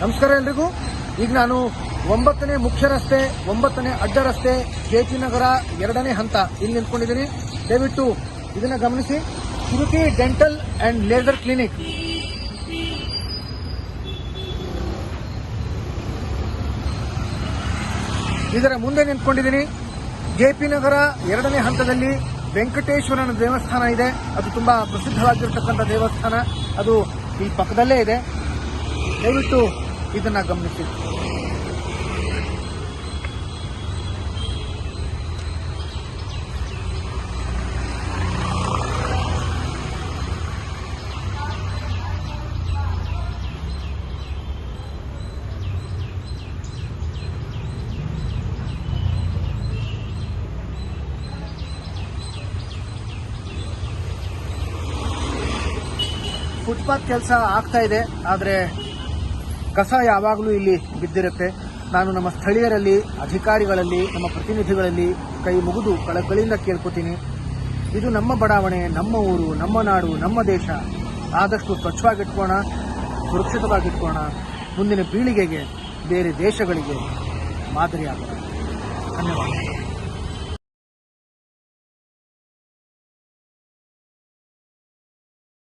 ನಮಸ್ಕಾರ ಎಲ್ರಿಗೂ. ಈಗ ನಾನು 9ನೇ ಮುಖ್ಯ ರಸ್ತೆ, 9ನೇ ಅಡ್ಡ ರಸ್ತೆ, ಜೆಪಿ ನಗರ 2ನೇ ಹಂತ ಇಲ್ಲಿ ನಿಂತ್ಕೊಂಡಿದ್ದೀನಿ. ದಯವಿಟ್ಟು ಇದನ್ನ ಗಮನಿಸಿ. ಶ್ರುತಿ ಡೆಂಟಲ್ ಅಂಡ್ ಲೇಸರ್ ಕ್ಲಿನಿಕ್. ಇದರ ಮುಂದೆ ನಿಂತ್ಕೊಂಡಿದ್ದೀನಿ. ಜೆಪಿ ನಗರ 2ನೇ ಹಂತದಲ್ಲಿ ವೆಂಕಟೇಶ್ವರನ ದೇವಸ್ಥಾನ ಇದೆ. ಅದು ತುಂಬಾ ಪ್ರಸಿದ್ಧವಾಗಿರತಕ್ಕಂಥ ದೇವಸ್ಥಾನ. ಅದು ಈ ಪಕ್ಕದಲ್ಲೇ ಇದೆ. ದಯವಿಟ್ಟು ಇದನ್ನ ಗಮನಿಸಿ. ಫುಟ್ಪಾತ್ ಕೆಲಸ ಆಗ್ತಾ ಇದೆ, ಆದರೆ ಕಸ ಯಾವಾಗಲೂ ಇಲ್ಲಿ ಬಿದ್ದಿರುತ್ತೆ. ನಾನು ನಮ್ಮ ಸ್ಥಳೀಯರಲ್ಲಿ, ಅಧಿಕಾರಿಗಳಲ್ಲಿ, ನಮ್ಮ ಪ್ರತಿನಿಧಿಗಳಲ್ಲಿ ಕೈ ಮುಗಿದು ಕಳಕಳಿಯಿಂದ ಕೇಳ್ಕೊತೀನಿ. ಇದು ನಮ್ಮ ಬಡಾವಣೆ, ನಮ್ಮ ಊರು, ನಮ್ಮ ನಾಡು, ನಮ್ಮ ದೇಶ. ಆದಷ್ಟು ಸ್ವಚ್ಛವಾಗಿಟ್ಕೋಣ, ಸುರಕ್ಷಿತವಾಗಿಟ್ಕೋಣ. ಮುಂದಿನ ಪೀಳಿಗೆಗೆ, ಬೇರೆ ದೇಶಗಳಿಗೆ ಮಾದರಿಯಾಗೋಣ. ಧನ್ಯವಾದ.